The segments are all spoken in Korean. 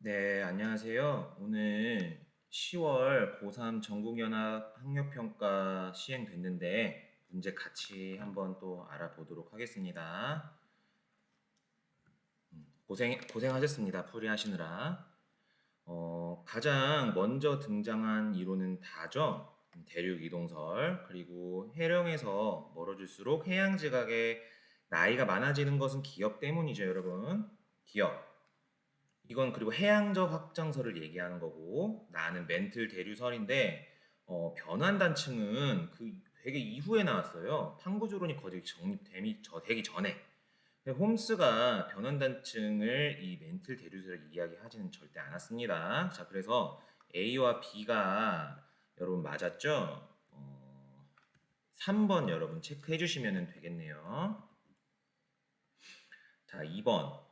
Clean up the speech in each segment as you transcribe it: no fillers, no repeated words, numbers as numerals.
네, 안녕하세요. 오늘 10월 고3 전국연합 학력평가 시행됐는데 문제 같이 한번 또 알아보도록 하겠습니다. 고생하셨습니다. 풀이하시느라. 가장 먼저 등장한 이론은 다죠. 대륙 이동설. 그리고 해령에서 멀어질수록 해양 지각에 나이가 많아지는 것은 기업 때문이죠, 여러분. 기업. 이건 그리고 해양적 확장설을 얘기하는 거고 나는 멘틀 대류설인데 변환단층은 그 되게 이후에 나왔어요. 탐구조론이 거의 되기 전에. 근데 홈스가 변환단층을 이 멘틀 대류설을 이야기하지는 절대 않았습니다. 자, 그래서 A와 B가 여러분 맞았죠? 3번 여러분 체크해 주시면 되겠네요. 자, 2번.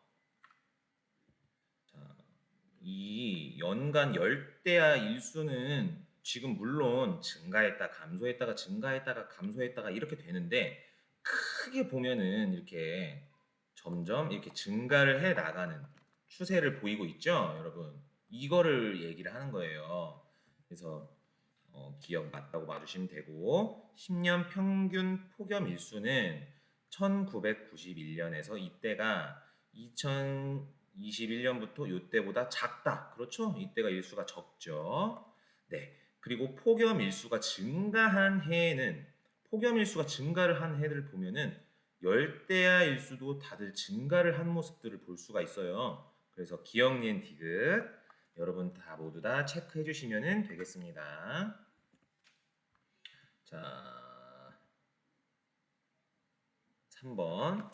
이 연간 열대야 일수는 지금 물론 증가했다 감소했다가 증가했다가 감소했다가 이렇게 되는데 크게 보면은 이렇게 점점 이렇게 증가를 해 나가는 추세를 보이고 있죠, 여러분. 이거를 얘기를 하는 거예요. 그래서 기억 맞다고 봐주시면 되고 10년 평균 폭염 일수는 1991년에서 이때가 2021년부터 이때보다 작다. 그렇죠? 이때가 일수가 적죠. 네. 그리고 폭염 일수가 증가한 해에는 폭염 일수가 증가를 한 해를 보면은 열대야 일수도 다들 증가를 한 모습들을 볼 수가 있어요. 그래서 기억 니은 디귿 여러분 다 모두 다 체크해 주시면 되겠습니다. 자, 3번.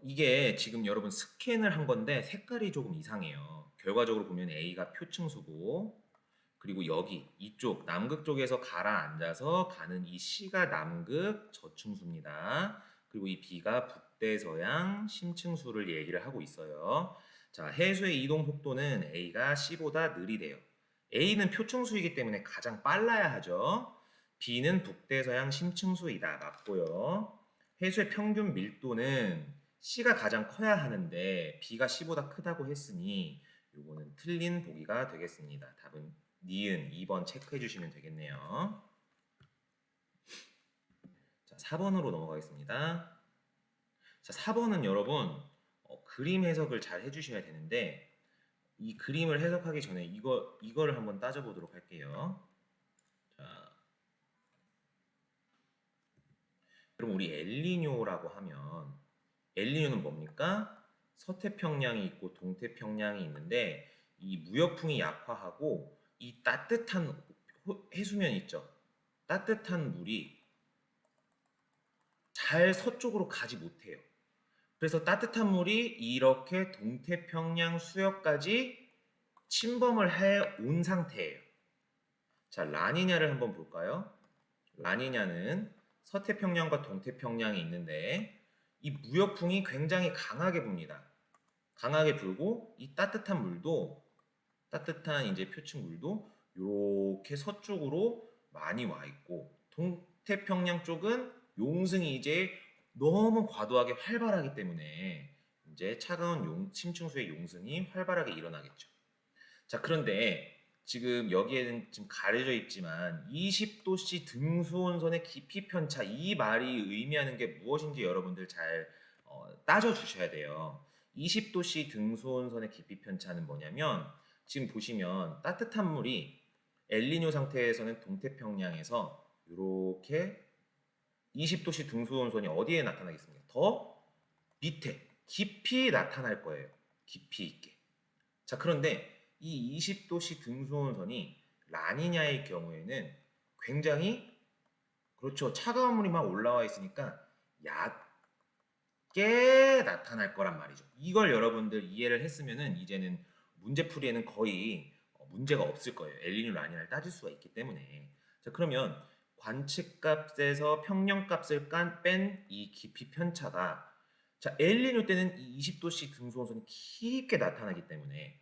이게 지금 여러분 스캔을 한 건데 색깔이 조금 이상해요. 결과적으로 보면 A가 표층수고 그리고 여기 이쪽 남극 쪽에서 가라앉아서 가는 이 C가 남극 저층수입니다. 그리고 이 B가 북대서양 심층수를 얘기를 하고 있어요. 자, 해수의 이동 속도는 A가 C보다 느리대요. A는 표층수이기 때문에 가장 빨라야 하죠. B는 북대서양 심층수이다. 맞고요. 해수의 평균 밀도는 C가 가장 커야 하는데 B가 C보다 크다고 했으니 요거는 틀린 보기가 되겠습니다. 답은 니은 2번 체크해 주시면 되겠네요. 자, 4번으로 넘어가겠습니다. 자, 4번은 여러분 그림 해석을 잘 해주셔야 되는데 이 그림을 해석하기 전에 이거를 한번 따져보도록 할게요. 자, 그럼 우리 엘니뇨라고 하면 엘니뇨는 뭡니까? 서태평양이 있고 동태평양이 있는데 이 무역풍이 약화하고 이 따뜻한 해수면 있죠. 따뜻한 물이 잘 서쪽으로 가지 못해요. 그래서 따뜻한 물이 이렇게 동태평양 수역까지 침범을 해 온 상태예요. 자, 라니냐를 한번 볼까요? 라니냐는 서태평양과 동태평양이 있는데 이 무역풍이 굉장히 강하게 붑니다. 강하게 불고 이 따뜻한 물도 따뜻한 이제 표층 물도 이렇게 서쪽으로 많이 와 있고 동태평양 쪽은 용승이 이제 너무 과도하게 활발하기 때문에 이제 차가운 심층수의 용승이 활발하게 일어나겠죠. 자, 그런데 지금 여기에는 지금 가려져 있지만 20도씨 등수온선의 깊이 편차 이 말이 의미하는 게 무엇인지 여러분들 잘 따져 주셔야 돼요. 20도씨 등수온선의 깊이 편차는 뭐냐면 지금 보시면 따뜻한 물이 엘니뇨 상태에서는 동태평양에서 이렇게 20도씨 등수온선이 어디에 나타나겠습니까? 더 밑에 깊이 나타날 거예요. 깊이 있게. 자, 그런데 이 20도씨 등수온선이 라니냐의 경우에는 굉장히 그렇죠. 차가운 물이 막 올라와 있으니까 얕게 나타날 거란 말이죠. 이걸 여러분들 이해를 했으면은 이제는 문제풀이에는 거의 문제가 없을 거예요. 엘니뇨 라니냐를 따질 수가 있기 때문에. 자, 그러면 관측값에서 평년값을 뺀 이 깊이 편차가 자, 엘니뇨 때는 이 20도씨 등수온선이 깊게 나타나기 때문에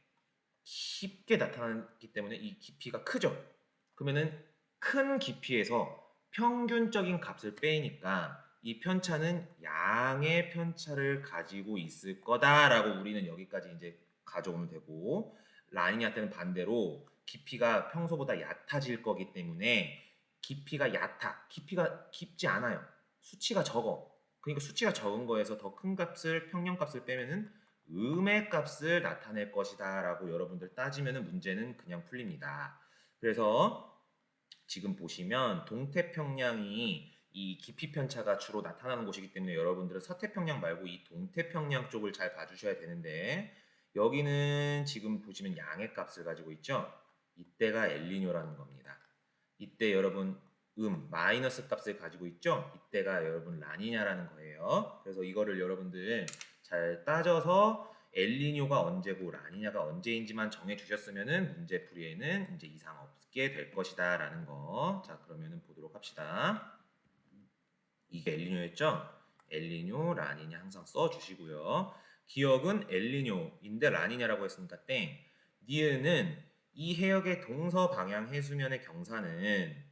이 깊이가 크죠. 그러면은 큰 깊이에서 평균적인 값을 빼니까 이 편차는 양의 편차를 가지고 있을 거다라고 우리는 여기까지 이제 가져오면 되고 라니냐 때는 반대로 깊이가 평소보다 얕아질 거기 때문에 깊이가 얕아. 깊이가 깊지 않아요. 수치가 적어. 그러니까 수치가 적은 거에서 더 큰 값을 평년값을 빼면은 음의 값을 나타낼 것이다 라고 여러분들 따지면은 문제는 그냥 풀립니다. 그래서 지금 보시면 동태평양이 이 깊이 편차가 주로 나타나는 곳이기 때문에 여러분들은 서태평양 말고 이 동태평양 쪽을 잘 봐주셔야 되는데 여기는 지금 보시면 양의 값을 가지고 있죠. 이때가 엘니뇨라는 겁니다. 이때 여러분 마이너스 값을 가지고 있죠. 이때가 여러분 라니냐라는 거예요. 그래서 이거를 여러분들 잘 따져서 엘니뇨가 언제고 라니냐가 언제인지만 정해 주셨으면은 문제 풀이에는 이제 이상 없게 될 것이다라는 거. 자, 그러면은 보도록 합시다. 이게 엘니뇨였죠? 엘니뇨, 라니냐 항상 써 주시고요. 기억은 엘니뇨인데 라니냐라고 했으니까 땡. 니은은 이 해역의 동서 방향 해수면의 경사는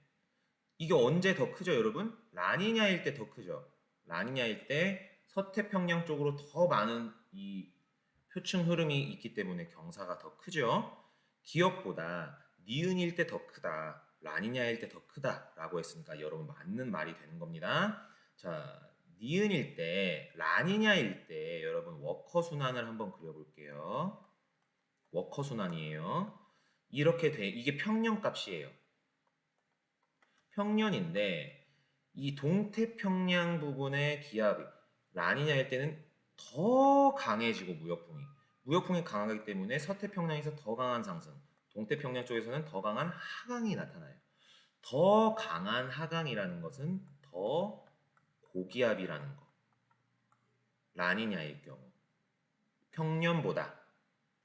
이게 언제 더 크죠, 여러분? 라니냐일 때 더 크죠. 라니냐일 때 서태평양 쪽으로 더 많은 이 표층 흐름이 있기 때문에 경사가 더 크죠. 기억보다 니은일 때 더 크다. 라니냐일 때 더 크다라고 했으니까 여러분 맞는 말이 되는 겁니다. 자, 니은일 때, 라니냐일 때 여러분 워커 순환을 한번 그려볼게요. 워커 순환이에요. 이렇게 돼, 이게 평년값이에요. 평년인데 이 동태평양 부분의 기압이 라니냐일 때는 더 강해지고 무역풍이 강하기 때문에 서태평양에서 더 강한 상승, 동태평양 쪽에서는 더 강한 하강이 나타나요. 더 강한 하강이라는 것은 더 고기압이라는 거. 라니냐일 경우 평년보다.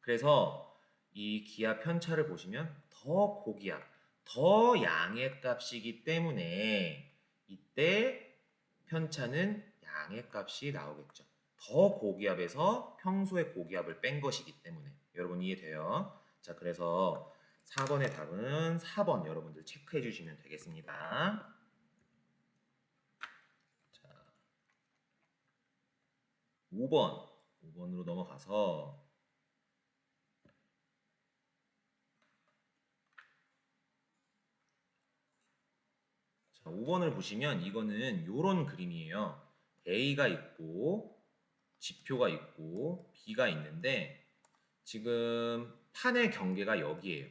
그래서 이 기압 편차를 보시면 더 고기압, 더 양의 값이기 때문에 이때 편차는 양의 값이 나오겠죠. 더 고기압에서 평소의 고기압을 뺀 것이기 때문에 여러분 이해돼요? 자, 그래서 4번의 답은 4번 여러분들 체크해 주시면 되겠습니다. 자, 5번으로 넘어가서 자, 5번을 보시면 이거는 요런 그림이에요. A가 있고 지표가 있고 B가 있는데 지금 판의 경계가 여기에요.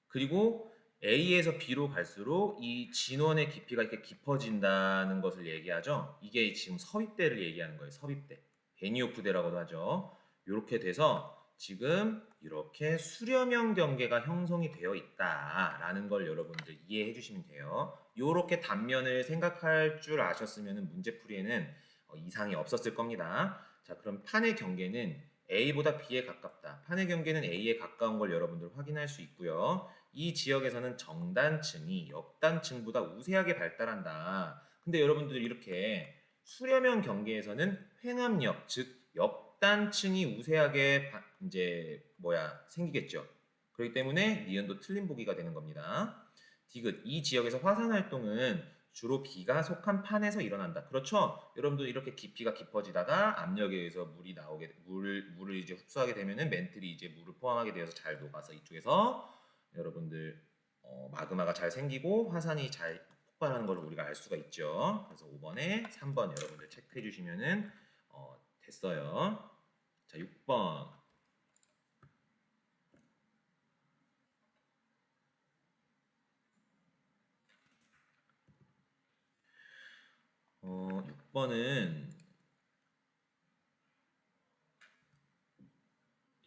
그리고 A에서 B로 갈수록 이 진원의 깊이가 이렇게 깊어진다는 것을 얘기하죠. 이게 지금 섭입대를 얘기하는 거예요. 섭입대. 베니오프대라고도 하죠. 이렇게 돼서 지금 이렇게 수렴형 경계가 형성이 되어 있다라는 걸 여러분들 이해해 주시면 돼요. 이렇게 단면을 생각할 줄 아셨으면 문제풀이에는 이상이 없었을 겁니다. 자, 그럼 판의 경계는 A보다 B에 가깝다. 판의 경계는 A에 가까운 걸 여러분들 확인할 수 있고요. 이 지역에서는 정단층이 역단층보다 우세하게 발달한다. 근데 여러분들 이렇게 수렴형 경계에서는 횡압력, 즉 역단층이 우세하게 생기겠죠. 그렇기 때문에 니은도 틀린 보기가 되는 겁니다. 디귿, 이 지역에서 화산 활동은 주로 비가 속한 판에서 일어난다. 그렇죠? 여러분들 이렇게 깊이가 깊어지다가 압력에 의해서 물을 이제 흡수하게 되면은 멘틀이 이제 물을 포함하게 되어서 잘 녹아서 이쪽에서 여러분들 마그마가 잘 생기고 화산이 잘 폭발하는 걸 우리가 알 수가 있죠. 그래서 5번에 3번 여러분들 체크해 주시면은 됐어요. 자, 6번. 6번은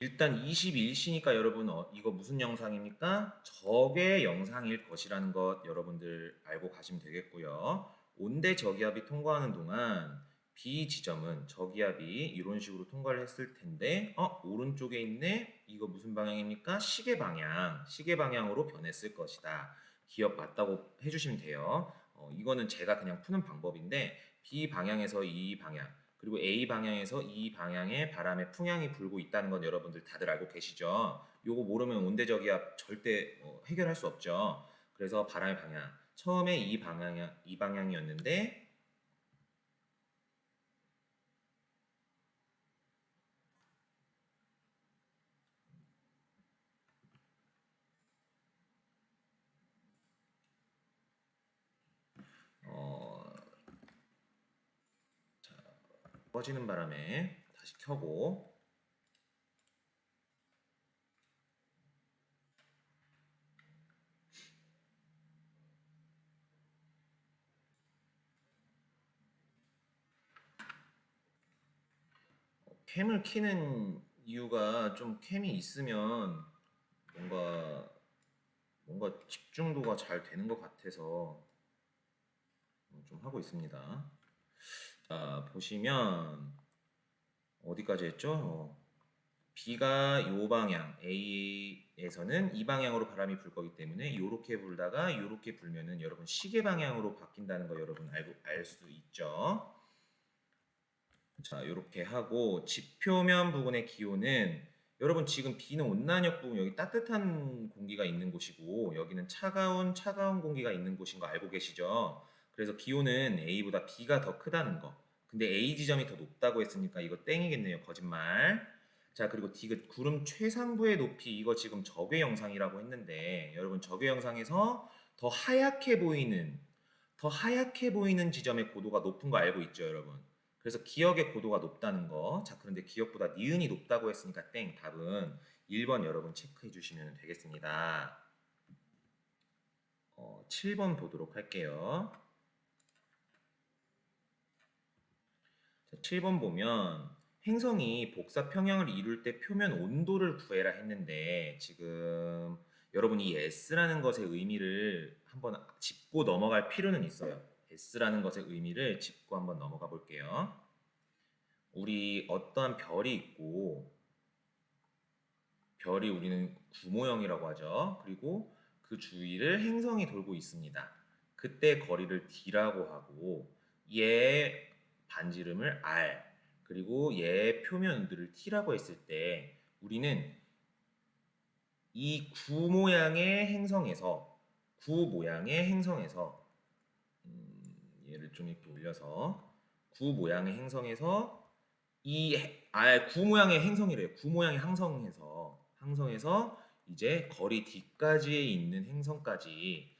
일단 21시니까 여러분 이거 무슨 영상입니까? 적의 영상일 것이라는 것 여러분들 알고 가시면 되겠고요. 온대 저기압이 통과하는 동안 B 지점은 저기압이 이런 식으로 통과를 했을 텐데 오른쪽에 있네? 이거 무슨 방향입니까? 시계 방향으로 변했을 것이다. 기억 맞다고 해주시면 돼요. 이거는 제가 그냥 푸는 방법인데 B 방향에서 이 방향 그리고 A 방향에서 이 방향의 바람의 풍향이 불고 있다는 건 여러분들 다들 알고 계시죠? 요거 모르면 온대저기압 절대 해결할 수 없죠. 그래서 바람의 방향 처음에 이 방향이었는데 꺼지는 바람에 다시 켜고 캠을 키는 이유가 좀 캠이 있으면 뭔가 집중도가 잘 되는 것 같아서 좀 하고 있습니다. 자, 보시면 어디까지 했죠? B가 요 방향, A에서는 이 방향으로 바람이 불 거기 때문에 이렇게 불다가 이렇게 불면은 여러분 시계 방향으로 바뀐다는 거 여러분 알 수 있죠? 자, 이렇게 하고 지표면 부분의 기온은 여러분 지금 B는 온난역 부분 여기 따뜻한 공기가 있는 곳이고 여기는 차가운 공기가 있는 곳인 거 알고 계시죠? 그래서 기온은 A보다 B가 더 크다는 거. 근데 A 지점이 더 높다고 했으니까 이거 땡이겠네요. 거짓말. 자, 그리고 디귿 구름 최상부의 높이 이거 지금 적외 영상이라고 했는데 여러분 적외 영상에서 더 하얗게 보이는 지점의 고도가 높은 거 알고 있죠, 여러분? 그래서 기역의 고도가 높다는 거. 자, 그런데 기역보다 니은이 높다고 했으니까 땡. 답은 1번 여러분 체크해 주시면 되겠습니다. 7번 보도록 할게요. 자, 7번 보면 행성이 복사 평형을 이룰 때 표면 온도를 구해라 했는데 지금 여러분이 이 S라는 것의 의미를 한번 짚고 넘어갈 필요는 있어요. S라는 것의 의미를 짚고 한번 넘어가 볼게요. 우리 어떠한 별이 있고 별이 우리는 구모형이라고 하죠. 그리고 그 주위를 행성이 돌고 있습니다. 그때 거리를 D라고 하고 얘 반지름을 R 그리고 얘 표면들을 T라고 했을 때 우리는 이 구 모양의 행성에서 얘를 좀 이렇게 올려서 구 모양의 행성에서 구 모양의 행성이래요. 구 모양의 항성에서 이제 거리 D까지에 있는 행성까지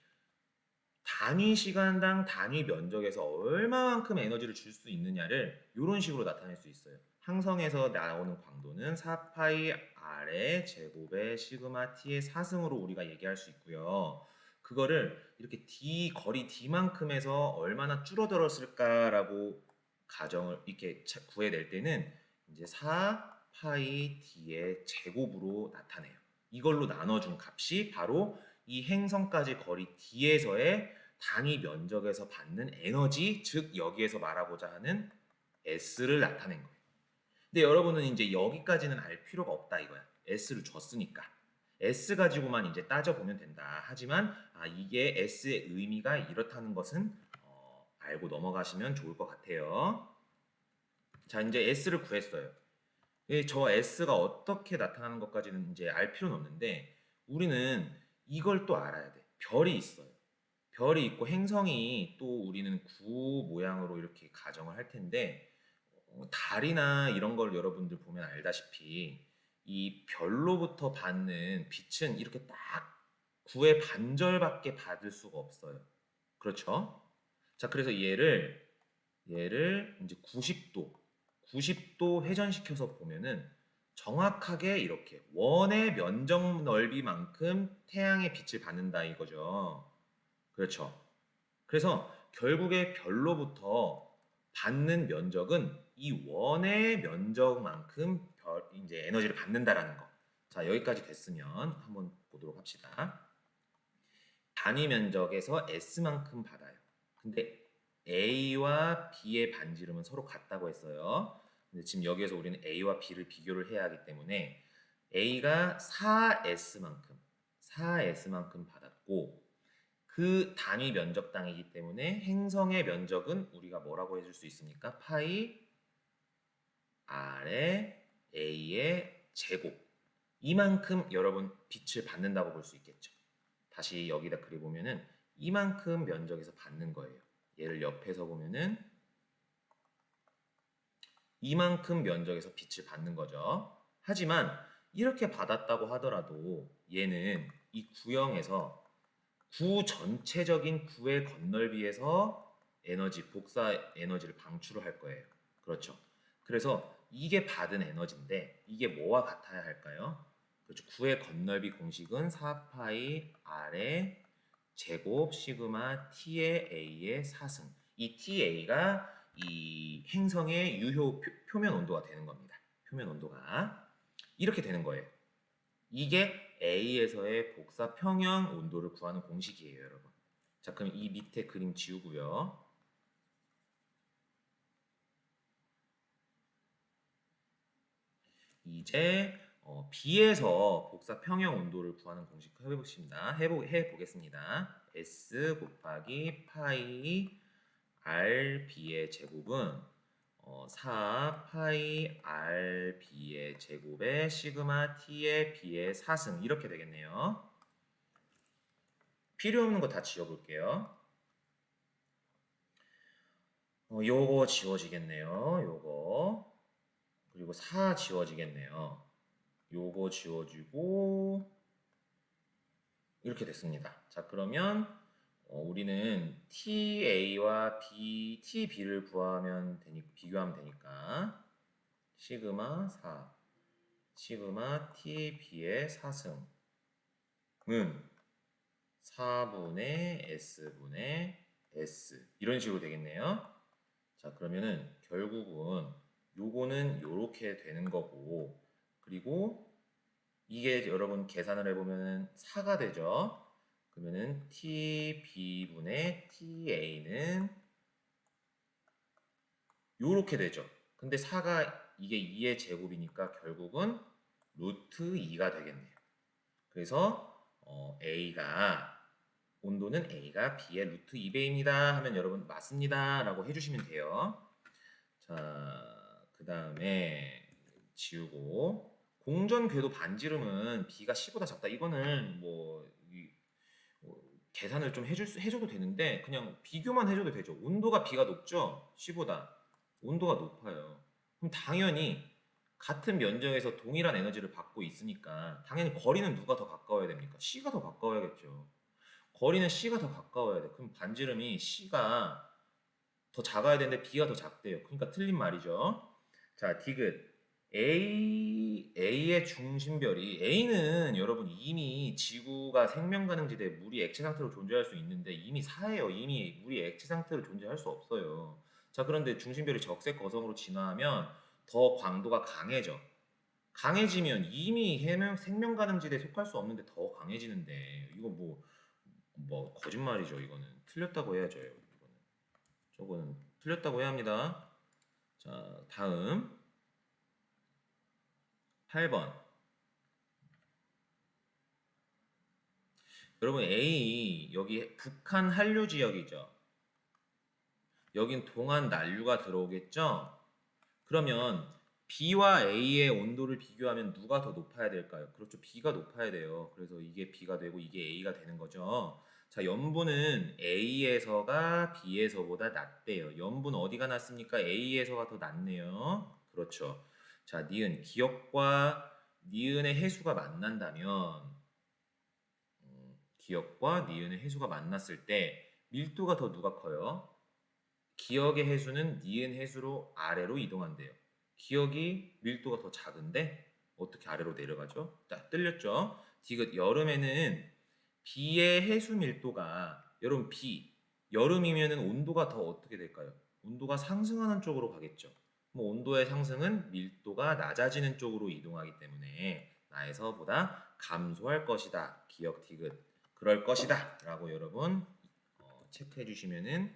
단위 시간당 단위 면적에서 얼마만큼 에너지를 줄 수 있느냐를 이런 식으로 나타낼 수 있어요. 항성에서 나오는 광도는 4파이 R의 제곱의 시그마 T의 4승으로 우리가 얘기할 수 있고요. 그거를 이렇게 거리 D만큼에서 얼마나 줄어들었을까라고 가정을 이렇게 구해낼 때는 이제 4파이 D의 제곱으로 나타내요. 이걸로 나눠준 값이 바로 이 행성까지 거리 D에서의 단위 면적에서 받는 에너지, 즉 여기에서 말하고자 하는 S를 나타낸 거예요. 근데 여러분은 이제 여기까지는 알 필요가 없다 이거야. S를 줬으니까. S 가지고만 이제 따져보면 된다. 하지만 이게 S의 의미가 이렇다는 것은 알고 넘어가시면 좋을 것 같아요. 자, 이제 S를 구했어요. 저 S가 어떻게 나타나는 것까지는 이제 알 필요는 없는데 우리는 이걸 또 알아야 돼. 별이 있어요. 별이 있고 행성이 또 우리는 구 모양으로 이렇게 가정을 할 텐데 달이나 이런 걸 여러분들 보면 알다시피 이 별로부터 받는 빛은 이렇게 딱 구의 반절밖에 받을 수가 없어요. 그렇죠? 자, 그래서 얘를 이제 90도 회전시켜서 보면은 정확하게 이렇게 원의 면적 넓이만큼 태양의 빛을 받는다 이거죠. 그렇죠. 그래서 결국에 별로부터 받는 면적은 이 원의 면적만큼 이제 에너지를 받는다라는 거. 자, 여기까지 됐으면 한번 보도록 합시다. 단위 면적에서 S만큼 받아요. 근데 A와 B의 반지름은 서로 같다고 했어요. 근데 지금 여기에서 우리는 A와 B를 비교를 해야 하기 때문에 A가 4S만큼 받았고 그 단위 면적당이기 때문에 행성의 면적은 우리가 뭐라고 해줄 수 있습니까? 파이 R의 A의 제곱 이만큼 여러분 빛을 받는다고 볼 수 있겠죠. 다시 여기다 그려보면은 이만큼 면적에서 받는 거예요. 얘를 옆에서 보면은 이만큼 면적에서 빛을 받는 거죠. 하지만 이렇게 받았다고 하더라도 얘는 이 구형에서 구 전체적인 구의 건널비에서 복사 에너지를 방출을 할 거예요. 그렇죠. 그래서 이게 받은 에너지인데 이게 뭐와 같아야 할까요? 그렇죠. 9의 건널비 공식은 4파이 R의 제곱 시그마 T의 A의 4승. 이 TA가 이 행성의 유효 표면 온도가 되는 겁니다. 표면 온도가. 이렇게 되는 거예요. 이게 A에서의 복사 평형 온도를 구하는 공식이에요, 여러분. 자, 그럼 이 밑에 그림 지우고요. 이제 B에서 복사 평형 온도를 구하는 공식 해보겠습니다. S 곱하기 파이 RB의 제곱은 4 파이 RB의 제곱에 시그마 T의 B의 4승 이렇게 되겠네요. 필요 없는 거 다 지워볼게요. 요거 지워지겠네요. 요거. 그리고 4 지워지겠네요. 요거 지워지고 이렇게 됐습니다. 자, 그러면 우리는 TA와 TB를 비교하면 되니까 시그마 4, 시그마 TB의 4승은 4분의 S분의 S 이런 식으로 되겠네요. 자, 그러면은 결국은 요거는 요렇게 되는 거고, 그리고 이게 여러분 계산을 해보면은 4가 되죠. 그러면은 TB분의 TA는 요렇게 되죠. 근데 4가 이게 2의 제곱이니까 결국은 루트 2가 되겠네요. 그래서 온도는 A가 B의 루트 2배입니다 하면 여러분 맞습니다 라고 해주시면 돼요. 자, 그 다음에 지우고 공전 궤도 반지름은 B가 C보다 작다. 이거는 계산을 좀 해줘도 되는데 그냥 비교만 해줘도 되죠. 온도가 B가 높죠? C보다. 온도가 높아요. 그럼 당연히 같은 면적에서 동일한 에너지를 받고 있으니까 당연히 거리는 누가 더 가까워야 됩니까? C가 더 가까워야겠죠. 거리는 C가 더 가까워야 돼. 그럼 반지름이 C가 더 작아야 되는데 B가 더 작대요. 그러니까 틀린 말이죠. 자, 디귿. A의 중심별이 A는 여러분 이미 지구가 생명 가능지대 물이 액체 상태로 존재할 수 있는데 이미 4예요. 이미 물이 액체 상태로 존재할 수 없어요. 자, 그런데 중심별이 적색 거성으로 진화하면 더 광도가 강해져. 강해지면 이미 생명 가능지대에 속할 수 없는데 더 강해지는데 이거 뭐 거짓말이죠. 이거는 틀렸다고 해야죠. 이거는 저거는 틀렸다고 해야 합니다. 자, 다음 8번. 여러분 A 여기 북한 한류 지역이죠. 여긴 동안 난류가 들어오겠죠. 그러면 B와 A의 온도를 비교하면 누가 더 높아야 될까요? 그렇죠. B가 높아야 돼요. 그래서 이게 B가 되고 이게 A가 되는 거죠. 자, 염분은 A에서가 B에서보다 낮대요. 염분 어디가 낮습니까? A에서가 더 낮네요. 그렇죠. 자, 기억과 니은의 해수가 만난다면 기억과 니은의 해수가 만났을 때 밀도가 더 누가 커요? 기억의 해수는 니은 해수로 아래로 이동한대요. 기억이 밀도가 더 작은데 어떻게 아래로 내려가죠? 딱 틀렸죠? 디귿 여름에는 B의 해수 밀도가 여러분 여름이면은 온도가 더 어떻게 될까요? 온도가 상승하는 쪽으로 가겠죠. 뭐 온도의 상승은 밀도가 낮아지는 쪽으로 이동하기 때문에 나에서보다 감소할 것이다. 기억 디귿 그럴 것이다 라고 여러분 체크해 주시면은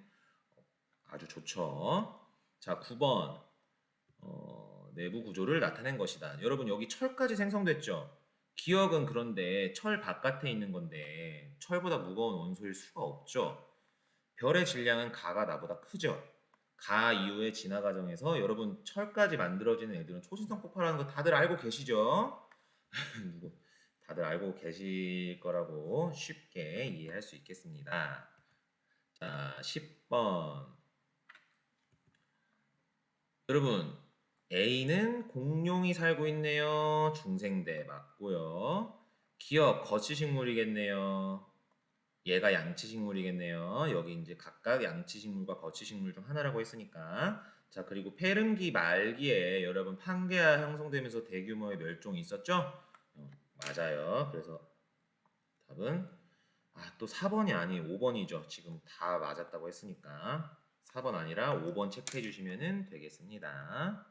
아주 좋죠. 자, 9번 내부 구조를 나타낸 것이다. 여러분 여기 철까지 생성됐죠? 기억은 그런데 철 바깥에 있는 건데 철보다 무거운 원소일 수가 없죠. 별의 질량은 가가 나보다 크죠. 가 이후의 진화 과정에서 여러분 철까지 만들어지는 애들은 초신성 폭발하는 거 다들 알고 계시죠? 다들 알고 계실 거라고 쉽게 이해할 수 있겠습니다. 자, 10번. 여러분, A는 공룡이 살고 있네요. 중생대 맞고요. 기억, 거치식물이겠네요. 얘가 양치식물이겠네요. 여기 이제 각각 양치식물과 거치식물 중 하나라고 했으니까. 자, 그리고 페름기 말기에 여러분 판게아 형성되면서 대규모의 멸종이 있었죠? 맞아요. 그래서 답은 또 4번이 아닌 5번이죠. 지금 다 맞았다고 했으니까 4번 아니라 5번 체크해 주시면 되겠습니다.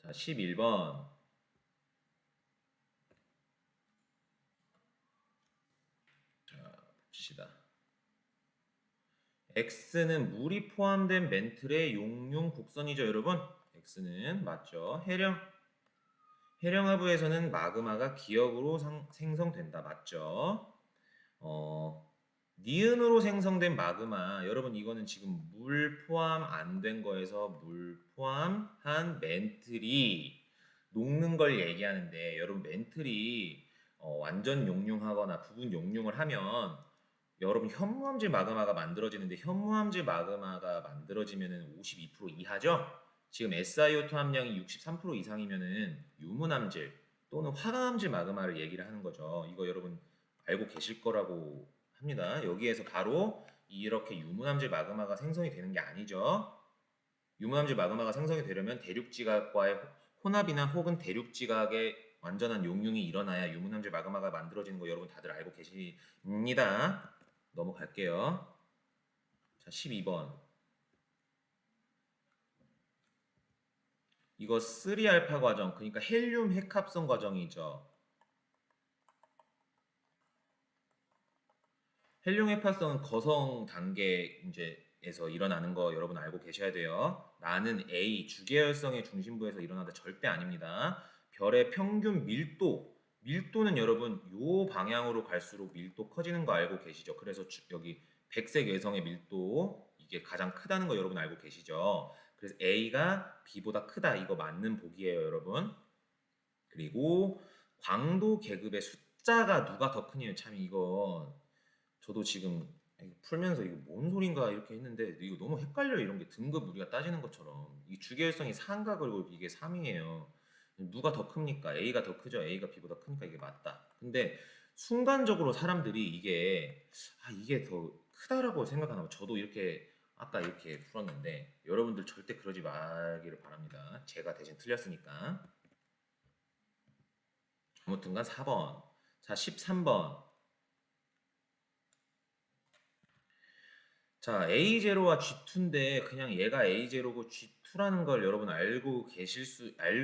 자, 11번. 자, 봅시다. X는 물이 포함된 멘틀의 용융 곡선이죠, 여러분? X는 맞죠? 해령하부에서는 마그마가 기역으로 생성된다. 맞죠? 니은으로 생성된 마그마. 여러분 이거는 지금 물 포함 안 된 거에서 물 포함한 멘틀이 녹는 걸 얘기하는데 여러분 멘틀이 완전 용융하거나 부분 용융을 하면 여러분 현무암질 마그마가 만들어지는데 현무암질 마그마가 만들어지면은 52% 이하죠? 지금 SiO2 함량이 63% 이상이면은 유문암질 또는 화강암질 마그마를 얘기를 하는 거죠. 이거 여러분 알고 계실 거라고 합니다. 여기에서 바로 이렇게 유문암질 마그마가 생성이 되는 게 아니죠. 유문암질 마그마가 생성이 되려면 대륙지각과의 혼합이나 혹은 대륙지각의 완전한 용융이 일어나야 유문암질 마그마가 만들어지는 거 여러분 다들 알고 계십니다. 넘어갈게요. 자, 12번. 이거 3알파 과정, 그러니까 헬륨 핵합성 과정이죠. 헬륨 핵합성은 거성 단계 이제에서 일어나는 거 여러분 알고 계셔야 돼요. 나는 A 주계열성의 중심부에서 일어나다 절대 아닙니다. 별의 평균 밀도는 여러분 요 방향으로 갈수록 밀도 커지는 거 알고 계시죠? 그래서 여기 백색 외성의 밀도 이게 가장 크다는 거 여러분 알고 계시죠? 그래서 A가 B보다 크다 이거 맞는 보기예요, 여러분. 그리고 광도 계급의 숫자가 누가 더 크냐요. 참 이거 저도 지금 풀면서 이거 뭔 소린가 이렇게 했는데 이거 너무 헷갈려요. 이런 게 등급 우리가 따지는 것처럼 이 주계열성이 4인가 그리고 이게 3이에요. 누가 더 큽니까? A가 더 크죠. A가 B보다 크니까 이게 맞다. 근데 순간적으로 사람들이 이게 더 크다라고 생각하나 봐. 저도 이렇게 아까 이렇게 풀었는데 여러분들 절대 그러지 말기를 바랍니다. 제가 대신 틀렸으니까. 아무튼간 4번. 자, 13번. 자, A0와 G2인데 그냥 얘가 A0고 G2라는 걸 여러분 알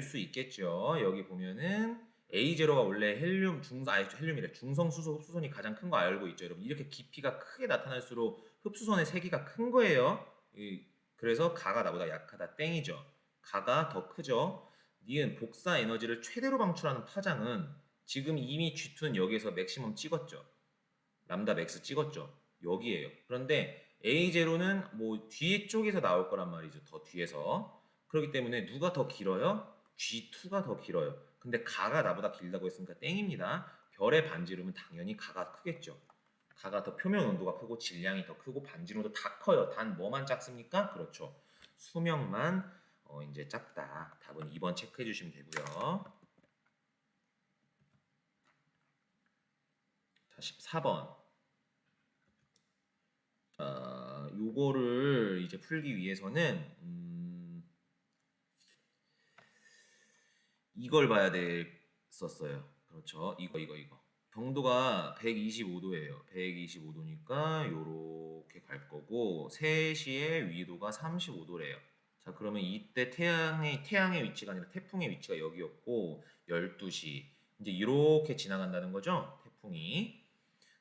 수 있겠죠. 여기 보면은 A0가 원래 헬륨이래. 중성수소 흡수선이 가장 큰 거 알고 있죠. 여러분 이렇게 깊이가 크게 나타날수록 흡수선의 세기가 큰 거예요. 그래서 가가 나보다 약하다. 땡이죠. 가가 더 크죠. 니은 복사 에너지를 최대로 방출하는 파장은 지금 이미 G2는 여기에서 맥시멈 찍었죠. 람다 맥스 찍었죠. 여기에요. 그런데 A0는 뭐 뒤에 쪽에서 나올 거란 말이죠. 더 뒤에서. 그렇기 때문에 누가 더 길어요? G2가 더 길어요. 근데 가가 나보다 길다고 했으니까 땡입니다. 별의 반지름은 당연히 가가 크겠죠. 가가 더 표면 온도가 크고 질량이 더 크고 반지름도 다 커요. 단 뭐만 작습니까? 그렇죠. 수명만 이제 작다. 답은 2번 체크해 주시면 되고요. 자, 14번. 요거를 이제 풀기 위해서는 이걸 봐야 됐었어요. 그렇죠. 이거. 경도가 125도예요. 125도니까 요렇게 갈 거고 3시에 위도가 35도래요. 자, 그러면 이때 태양의 위치가 아니라 태풍의 위치가 여기였고 12시 이제 이렇게 지나간다는 거죠. 태풍이.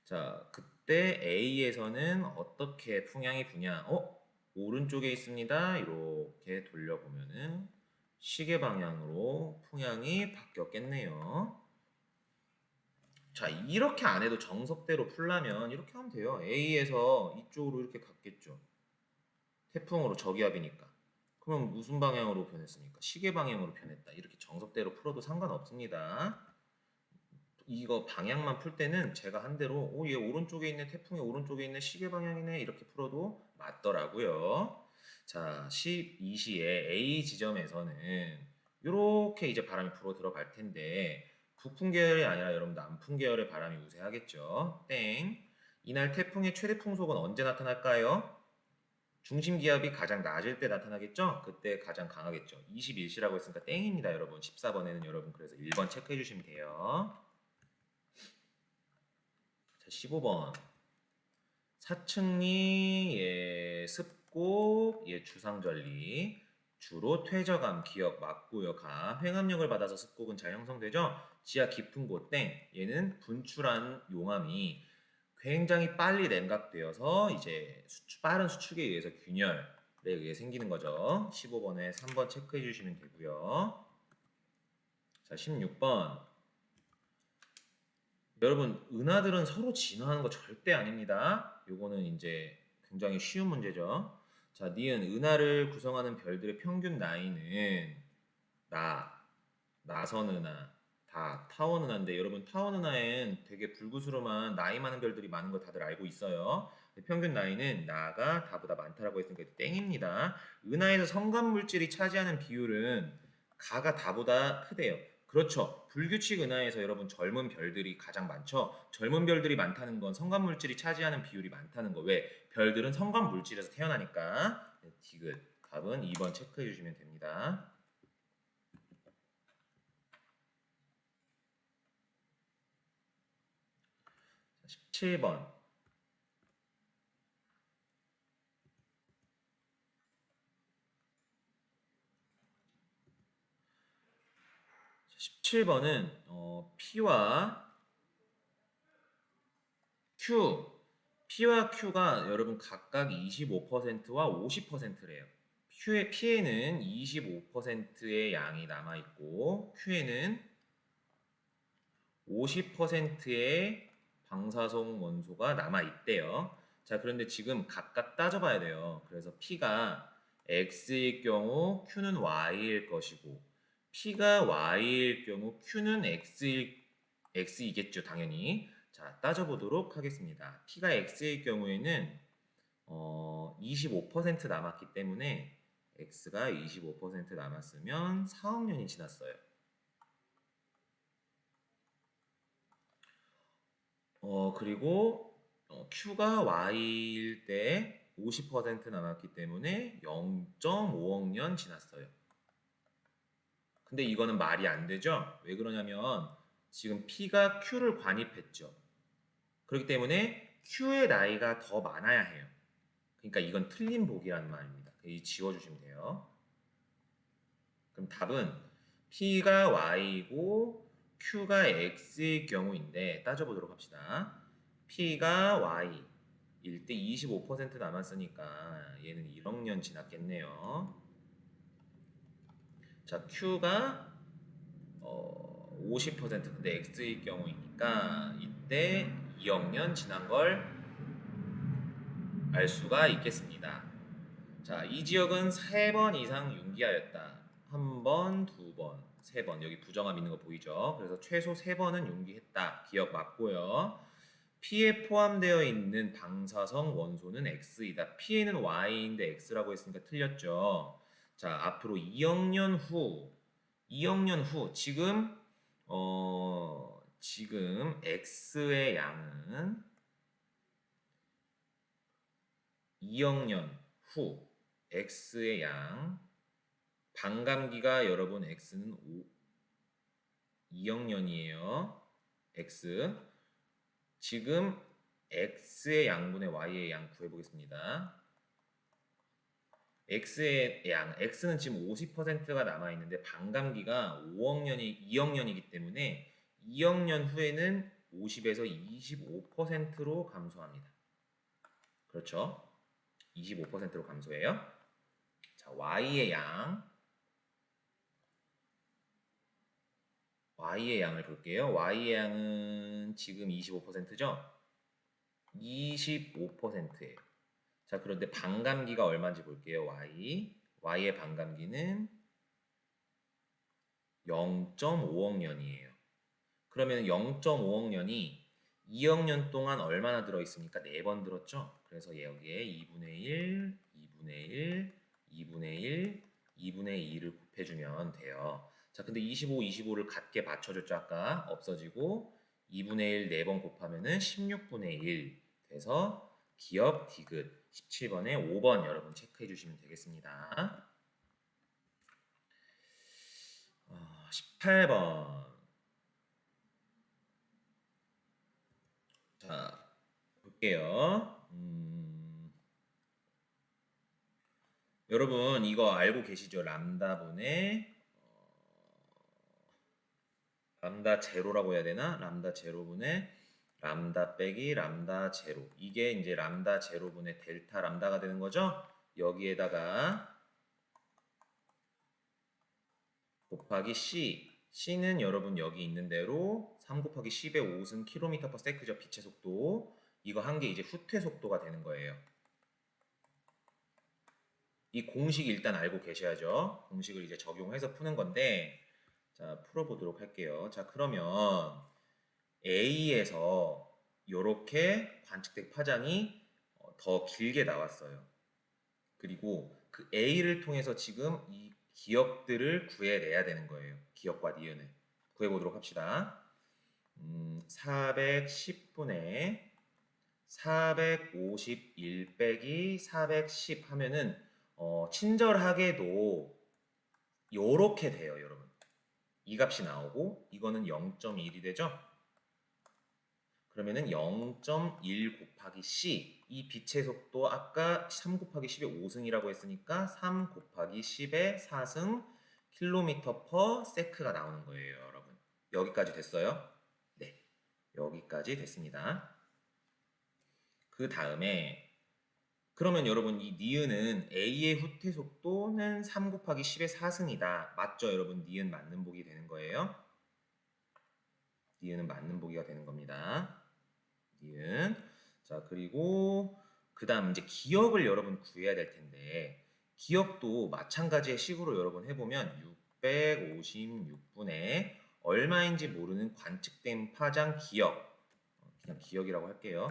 자, 그때 A에서는 어떻게 풍향이 부냐? 오른쪽에 있습니다. 이렇게 돌려보면은 시계 방향으로 풍향이 바뀌었겠네요. 자, 이렇게 안 해도 정석대로 풀려면 이렇게 하면 돼요. A에서 이쪽으로 이렇게 갔겠죠. 태풍으로 저기압이니까. 그럼 무슨 방향으로 변했습니까? 시계 방향으로 변했다. 이렇게 정석대로 풀어도 상관없습니다. 이거 방향만 풀 때는 제가 한 대로 얘 오른쪽에 있는 태풍의 오른쪽에 있는 시계 방향이네 이렇게 풀어도 맞더라고요. 자, 12시에 A 지점에서는 이렇게 이제 바람이 불어 들어갈 텐데 북풍 계열이 아니라 여러분 남풍 계열의 바람이 우세하겠죠. 땡. 이날 태풍의 최대 풍속은 언제 나타날까요? 중심 기압이 가장 낮을 때 나타나겠죠? 그때 가장 강하겠죠. 21C라고 했으니까 땡입니다, 여러분. 14번에는 여러분 그래서 1번 체크해 주시면 돼요. 자, 15번. 사층리, 습곡, 주상절리. 주로 퇴저감, 기역, 막구역, 가. 횡압력을 받아서 습곡은 잘 형성되죠? 지하 깊은 곳 땡. 얘는 분출한 용암이 굉장히 빨리 냉각되어서 이제 빠른 수축에 의해서 균열에 의해 생기는 거죠. 15번에 3번 체크해 주시면 되고요. 자, 16번. 여러분, 은하들은 서로 진화하는 거 절대 아닙니다. 요거는 이제 굉장히 쉬운 문제죠. 자, 니은 은하를 구성하는 별들의 평균 나이는 나선 은하, 타원 은하인데 여러분 타원 은하엔 되게 불구스름한 나이 많은 별들이 많은 거 다들 알고 있어요. 평균 나이는 나가 다보다 많다라고 했으니까 땡입니다. 은하에서 성간 물질이 차지하는 비율은 가가 다보다 크대요. 그렇죠. 불규칙 은하에서 여러분 젊은 별들이 가장 많죠. 젊은 별들이 많다는 건 성간 물질이 차지하는 비율이 많다는 거. 왜? 별들은 성간 물질에서 태어나니까. 디귿. 답은 2번 체크해 주시면 됩니다. 17번. 17번은 P와 Q, P와 Q가 여러분 각각 25%와 50%래요. P에는 25%의 양이 남아있고 Q에는 50%의 방사성 원소가 남아있대요. 자, 그런데 지금 각각 따져봐야 돼요. 그래서 P가 X일 경우 Q는 Y일 것이고 P가 Y일 경우 Q는 X이겠죠, 당연히. 자, 따져보도록 하겠습니다. P가 X일 경우에는 25% 남았기 때문에 X가 25% 남았으면 4억 년이 지났어요. 그리고 Q가 Y일 때 50% 남았기 때문에 0.5억 년 지났어요. 근데 이거는 말이 안 되죠? 왜 그러냐면 지금 P가 Q를 관입했죠. 그렇기 때문에 Q의 나이가 더 많아야 해요. 그러니까 이건 틀린 보기라는 말입니다. 이 지워주시면 돼요. 그럼 답은 P가 Y이고 Q가 X일 경우인데 따져보도록 합시다. P가 Y일 때 25% 남았으니까 얘는 1억 년 지났겠네요. 자, Q가 50% 근데 X일 경우이니까 이때 2억 년 지난 걸 알 수가 있겠습니다. 자, 이 지역은 3번 이상 융기하였다. 1번, 2번, 3번. 여기 부정함 있는 거 보이죠? 그래서 최소 3번은 융기했다. 기억 맞고요. P에 포함되어 있는 방사성 원소는 X이다. P에는 Y인데 X라고 했으니까 틀렸죠. 자, 앞으로 2억 년 후, 지금 X의 양은 2억 년 후 X의 양 반감기가 여러분 X는 2억 년이에요. X 지금 X의 양분의 Y의 양 구해보겠습니다. X의 양 X는 지금 50%가 남아있는데 반감기가 2억 년이기 때문에 2억 년 후에는 50에서 25%로 감소합니다. 그렇죠? 25%로 감소해요. 자, Y의 양을 볼게요. Y의 양은 지금 25%죠? 25%예요. 자, 그런데 반감기가 얼마인지 볼게요. Y의 반감기는 0.5억 년이에요. 그러면 0.5억 년이 2억 년 동안 얼마나 들어있습니까? 4번 들었죠? 그래서 여기에 2분의 1, 2분의 1, 2분의 1, 2분의 2를 곱해주면 돼요. 자, 근데 25, 25를 같게 맞춰줬죠? 아까 없어지고 2분의 1 4번 곱하면은 16분의 1 돼서 기업 디귿 17번에 5번 여러분 체크해 주시면 되겠습니다. 18번. 자, 볼게요. 여러분 이거 알고 계시죠? 람다 제로라고 해야 되나? 람다 제로분의 람다 빼기 람다 제로. 이게 이제 람다 제로분의 델타 람다가 되는 거죠? 여기에다가 곱하기 C는 여러분 여기 있는 대로 3 곱하기 10의 5은 km/s죠. 빛의 속도. 이거 한 게 이제 후퇴 속도가 되는 거예요. 이 공식 일단 알고 계셔야죠. 공식을 이제 적용해서 푸는 건데, 자, 풀어보도록 할게요. 자, 그러면 A에서 이렇게 관측된 파장이 더 길게 나왔어요. 그리고 그 A를 통해서 지금 이 기억들을 구해내야 되는 거예요. 기억과 니은을 구해보도록 합시다. 410분의 451 빼기 410 하면은 친절하게도 요렇게 돼요, 여러분. 이 값이 나오고 이거는 0.1이 되죠? 그러면은 0.1 곱하기 C, 이 빛의 속도 아까 3 곱하기 10의 5승이라고 했으니까 3 곱하기 10의 4승 km/s가 나오는 거예요, 여러분. 여기까지 됐어요? 네, 여기까지 됐습니다. 그 다음에 그러면 여러분 이 니은은 A의 후퇴 속도는 3 곱하기 10의 4승이다. 맞죠, 여러분? 니은 맞는 보기 되는 거예요. 니은은 맞는 보기가 되는 겁니다. 니은. 자, 그리고 그 다음 이제 기억을 여러분 구해야 될 텐데, 기억도 마찬가지의 식으로 여러분 해보면 656분의 얼마인지 모르는 관측된 파장 기억, 그냥 기억이라고 할게요.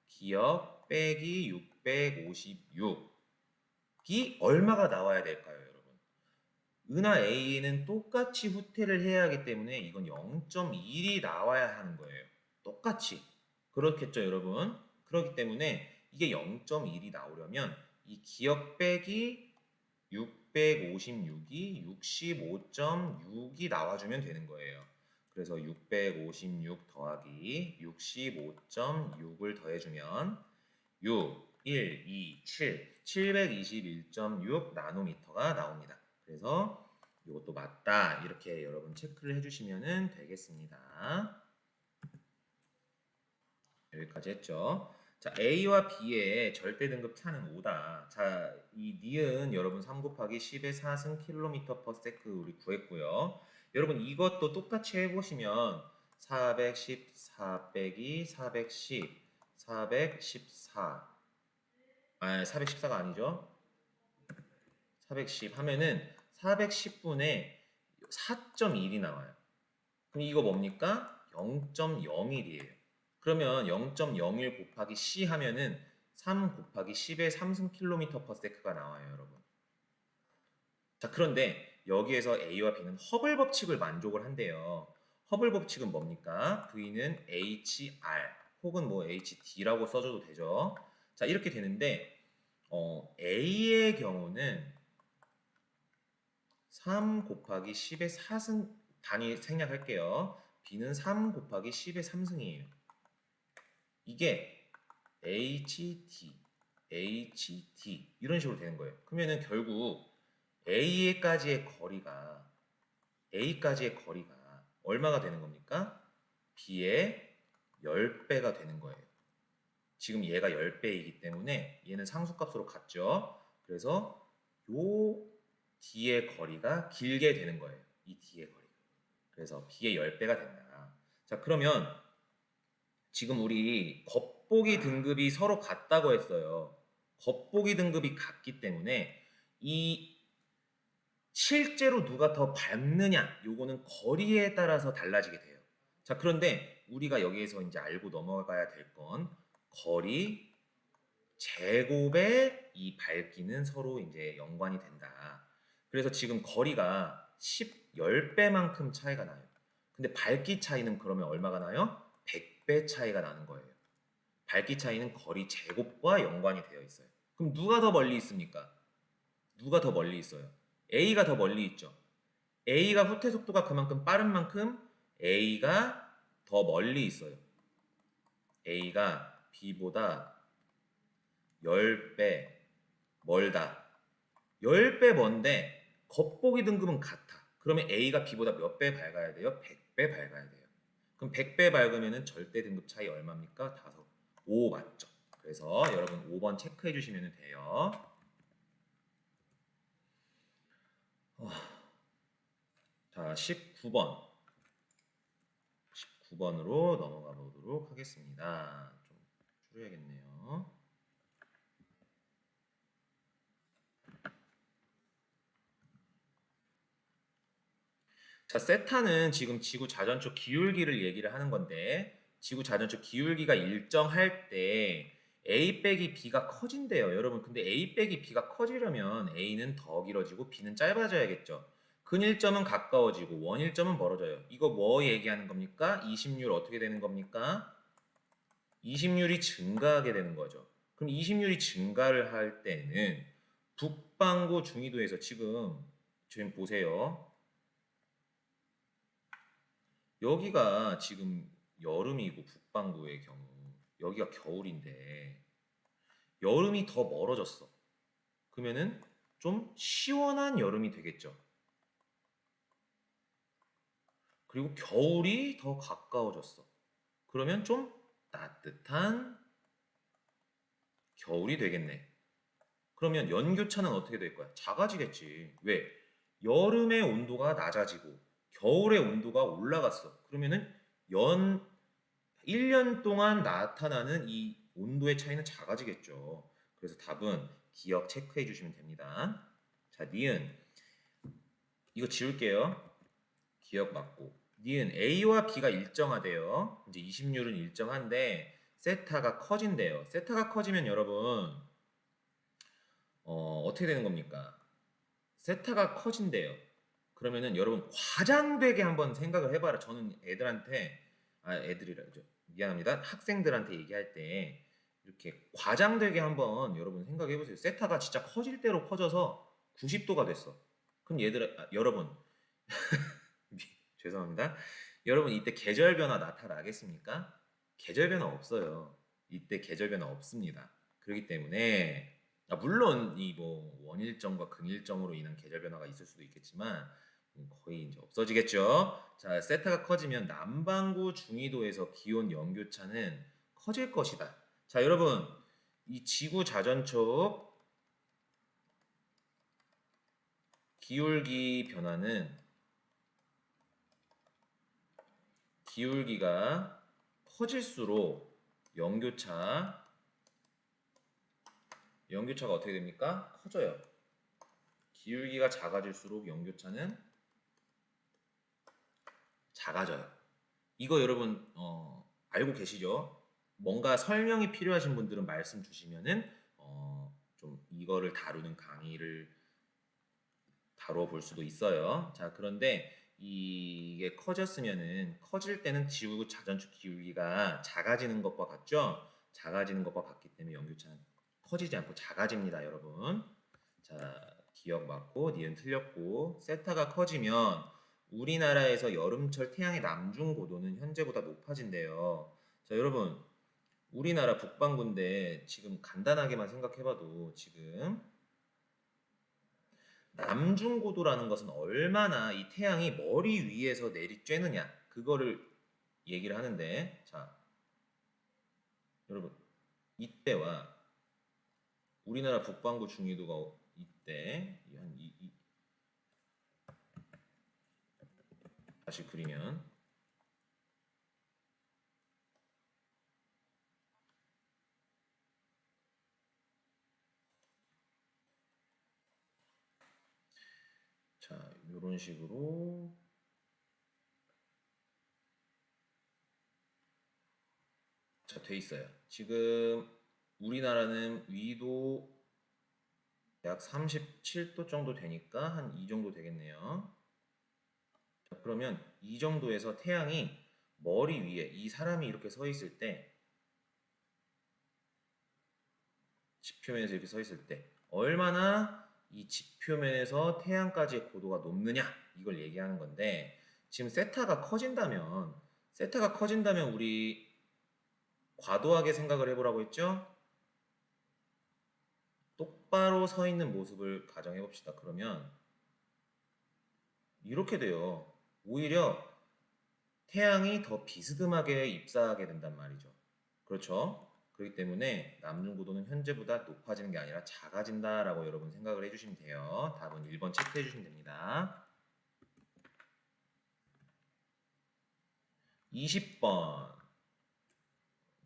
기억 빼기 656이 얼마가 나와야 될까요, 여러분? 은하 A는 똑같이 후퇴를 해야 하기 때문에 이건 0.1이 나와야 하는 거예요. 똑같이. 그렇겠죠, 여러분? 그렇기 때문에 이게 0.1이 나오려면 이 기억 빼기 656이 65.6이 나와주면 되는 거예요. 그래서 656 더하기 65.6을 더해주면 6, 1, 2, 7, 721.6 나노미터가 나옵니다. 그래서 이것도 맞다. 이렇게 여러분 체크를 해주시면 되겠습니다. 여기까지 했죠. 자, A와 B의 절대 등급 차는 5다. 자, 이 니은 여러분 3 곱하기 10의 4승 km/s 우리 구했고요. 여러분 이것도 똑같이 해보시면 414 빼기 410, 414, 414가 아니죠. 410 하면은 410분의 4.1이 나와요. 그럼 이거 뭡니까? 0.01이에요. 그러면 0.01 곱하기 C 하면은 3 곱하기 10의 3승 km/s가 나와요, 여러분. 자, 그런데 여기에서 A와 B는 허블 법칙을 만족을 한대요. 허블 법칙은 뭡니까? V는 HR 혹은 뭐 HD라고 써줘도 되죠. 자, 이렇게 되는데 A의 경우는 3 곱하기 10의 4승 단위 생략할게요. B는 3 곱하기 10의 3승이에요. 이게 HT 이런 식으로 되는 거예요. 그러면은 결국 A까지의 거리가 얼마가 되는 겁니까? B의 10배가 되는 거예요. 지금 얘가 10배이기 때문에 얘는 상수값으로 같죠. 그래서 요 D의 거리가 길게 되는 거예요. 이 D의 거리가. 그래서 B의 10배가 된다. 자, 그러면 지금 우리 겉보기 등급이 서로 같다고 했어요. 겉보기 등급이 같기 때문에 이 실제로 누가 더 밝느냐 요거는 거리에 따라서 달라지게 돼요. 자, 그런데 우리가 여기에서 이제 알고 넘어가야 될 건 거리 제곱의 이 밝기는 서로 이제 연관이 된다. 그래서 지금 거리가 10배만큼 차이가 나요. 근데 밝기 차이는 그러면 얼마가 나요? 100배 차이가 나는 거예요. 밝기 차이는 거리 제곱과 연관이 되어 있어요. 그럼 누가 더 멀리 있습니까? 누가 더 멀리 있어요? A가 더 멀리 있죠. A가 후퇴 속도가 그만큼 빠른 만큼 A가 더 멀리 있어요. A가 B보다 10배 멀다. 10배 먼데 겉보기 등급은 같아. 그러면 A가 B보다 몇 배 밝아야 돼요? 100배 밝아야 돼요. 그럼 100배 밝으면 절대 등급 차이 얼마입니까? 5 맞죠? 그래서 여러분 5번 체크해 주시면 돼요. 자, 19번. 19번으로 넘어가 보도록 하겠습니다. 좀 줄여야겠네요. 자, 세타는 지금 지구 자전축 기울기를 얘기를 하는 건데 지구 자전축 기울기가 일정할 때 A 빼기 B가 커진대요. 여러분, 근데 A 빼기 B가 커지려면 A는 더 길어지고 B는 짧아져야겠죠. 근일점은 가까워지고 원일점은 멀어져요. 이거 뭐 얘기하는 겁니까? 이심률 어떻게 되는 겁니까? 이심률이 증가하게 되는 거죠. 그럼 이심률이 증가를 할 때는 북반구 중위도에서 지금 보세요. 여기가 지금 여름이고 북반구의 경우 여기가 겨울인데 여름이 더 멀어졌어. 그러면은 좀 시원한 여름이 되겠죠. 그리고 겨울이 더 가까워졌어. 그러면 좀 따뜻한 겨울이 되겠네. 그러면 연교차는 어떻게 될 거야? 작아지겠지. 왜? 여름의 온도가 낮아지고 겨울의 온도가 올라갔어. 그러면은 연 1년 동안 나타나는 이 온도의 차이는 작아지겠죠. 그래서 답은 기억 체크해 주시면 됩니다. 자, 니은 이거 지울게요. 기억 맞고. 니은 A와 B가 일정하대요. 이제 20률은 일정한데 세타가 커진대요. 세타가 커지면 여러분 어떻게 되는 겁니까? 세타가 커진대요. 그러면은 여러분 과장되게 한번 생각을 해봐라. 저는 애들이라죠. 미안합니다. 학생들한테 얘기할 때 이렇게 과장되게 한번 여러분 생각해 보세요. 세타가 진짜 커질 대로 커져서 90도가 됐어. 그럼 여러분 죄송합니다. 여러분 이때 계절 변화 나타나겠습니까? 계절 변화 없어요. 이때 계절 변화 없습니다. 그렇기 때문에 물론 이 뭐 원일정과 근일정으로 인한 계절 변화가 있을 수도 있겠지만 거의 이제 없어지겠죠. 자, 세타가 커지면 남반구 중위도에서 기온 연교차는 커질 것이다. 자, 여러분 이 지구 자전축 기울기 변화는 기울기가 커질수록 연교차가 어떻게 됩니까? 커져요. 기울기가 작아질수록 연교차는 작아져요. 이거 여러분 알고 계시죠? 뭔가 설명이 필요하신 분들은 말씀 주시면은 좀 이거를 다루는 강의를 다뤄볼 수도 있어요. 자, 그런데 이게 커질 때는 지구 자전축 기울기가 작아지는 것과 같죠? 작아지는 것과 같기 때문에 연교차는 커지지 않고 작아집니다, 여러분. 자, 기억 맞고 니은 틀렸고 세타가 커지면 우리나라에서 여름철 태양의 남중 고도는 현재보다 높아진대요. 자, 여러분 우리나라 북반구인데 지금 간단하게만 생각해봐도 지금 남중고도라는 것은 얼마나 이 태양이 머리 위에서 내리쬐느냐 그거를 얘기를 하는데 자 여러분 이때와 우리나라 북반구 중위도가 이때 다시 그리면 자 이런 식으로 자 돼 있어요. 지금 우리나라는 위도 약 37도 정도 되니까 한 이 정도 되겠네요. 자, 그러면 이 정도에서 태양이 머리 위에 이 사람이 이렇게 서 있을 때 지표면에서 이렇게 서 있을 때 얼마나 이 지표면에서 태양까지의 고도가 높느냐 이걸 얘기하는 건데 지금 세타가 커진다면 우리 과도하게 생각을 해보라고 했죠? 똑바로 서 있는 모습을 가정해 봅시다. 그러면 이렇게 돼요. 오히려 태양이 더 비스듬하게 입사하게 된단 말이죠. 그렇죠? 그렇기 때문에 남중고도는 현재보다 높아지는 게 아니라 작아진다라고 여러분 생각을 해주시면 돼요. 답은 1번 체크해 주시면 됩니다. 20번.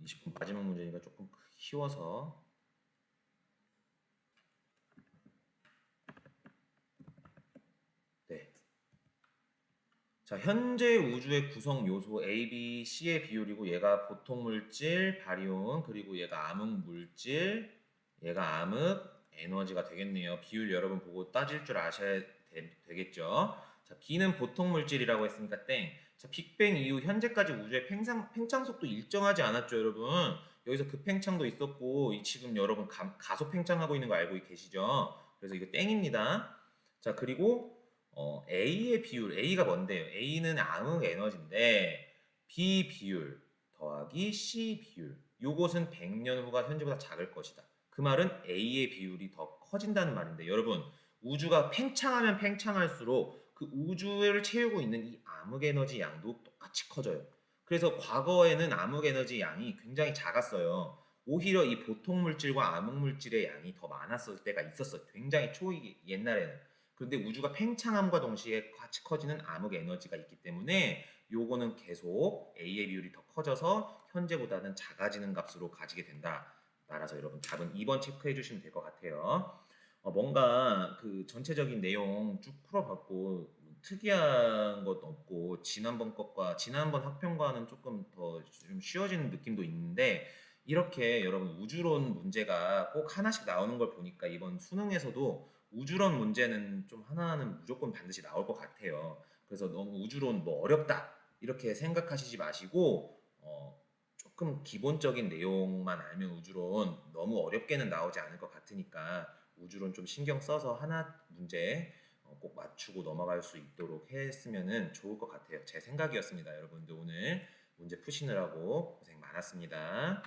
20번 마지막 문제니까 조금 쉬워서. 네. 자, 현재 우주의 구성 요소 A, B, C의 비율이고 얘가 보통 물질, 바리온, 그리고 얘가 암흑 물질, 얘가 암흑 에너지가 되겠네요. 비율 여러분 보고 따질 줄 아셔야 되겠죠. 자, B는 보통 물질이라고 했으니까 땡. 자, 빅뱅 이후 현재까지 우주의 팽창 속도 일정하지 않았죠, 여러분. 여기서 급팽창도 있었고 지금 여러분 가속 팽창하고 있는 거 알고 계시죠? 그래서 이거 땡입니다. 자, 그리고 A의 비율, A가 뭔데요? A는 암흑 에너지인데 B 비율 더하기 C 비율. 요것은 100년 후가 현재보다 작을 것이다. 그 말은 A의 비율이 더 커진다는 말인데 여러분 우주가 팽창하면 팽창할수록 그 우주를 채우고 있는 이 암흑 에너지 양도 똑같이 커져요. 그래서 과거에는 암흑 에너지 양이 굉장히 작았어요. 오히려 이 보통 물질과 암흑 물질의 양이 더 많았을 때가 있었어요. 굉장히 옛날에는. 그런데 우주가 팽창함과 동시에 같이 커지는 암흑 에너지가 있기 때문에 요거는 계속 A의 비율이 더 커져서 현재보다는 작아지는 값으로 가지게 된다. 따라서 여러분 답은 2번 체크해 주시면 될 것 같아요. 뭔가 그 전체적인 내용 쭉 풀어봤고 특이한 것 없고 지난번 학평과는 조금 더 좀 쉬워지는 느낌도 있는데 이렇게 여러분 우주론 문제가 꼭 하나씩 나오는 걸 보니까 이번 수능에서도 우주론 문제는 좀 하나는 무조건 반드시 나올 것 같아요. 그래서 너무 우주론 뭐 어렵다 이렇게 생각하시지 마시고 조금 기본적인 내용만 알면 우주론 너무 어렵게는 나오지 않을 것 같으니까 우주론 좀 신경 써서 하나 문제 꼭 맞추고 넘어갈 수 있도록 했으면 좋을 것 같아요. 제 생각이었습니다. 여러분들 오늘 문제 푸시느라고 고생 많았습니다.